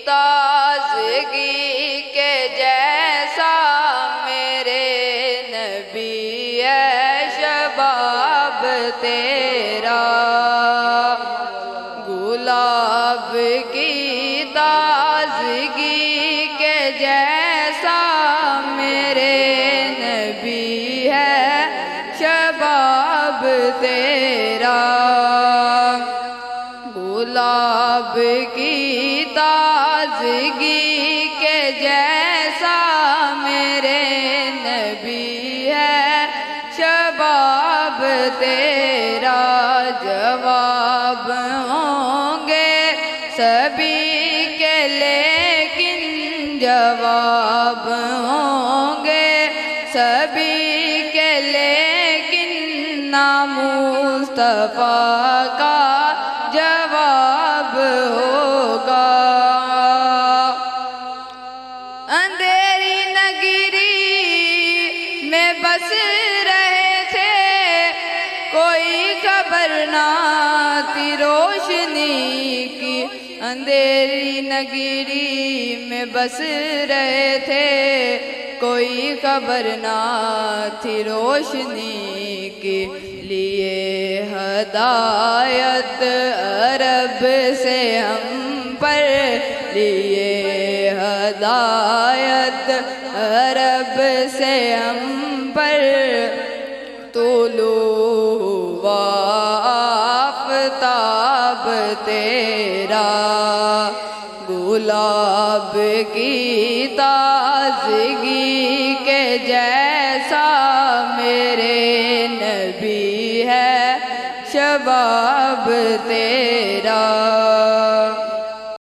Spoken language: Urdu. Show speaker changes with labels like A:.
A: تازگی کے جیسا میرے نبی ہے شباب تیرا، گلاب کی تازگی کے جیسا میرے نبی ہے شباب تیرا، گلاب کی تازگی کے جیسا میرے نبی ہے شباب تیرا، جواب ہوں گے سبھی کے لیکن جواب ہوں گے سبھی کے لیکن نام مصطفیٰ کا جواب ہوگا۔ اندھیری نگری میں بس رہے تھے، کوئی خبر نہ تھی روشنی کی، اندھیری نگری میں بس رہے تھے، کوئی خبر نہ تھی روشنی کی، لیے ہدایت عرب سے ہم پر، لیے ہدایت عرب سے ہم پر، طلوع ہوا آفتاب تیرا، گلاب کی تازگی کے جیسا میرے نبی ہے شباب تیرا۔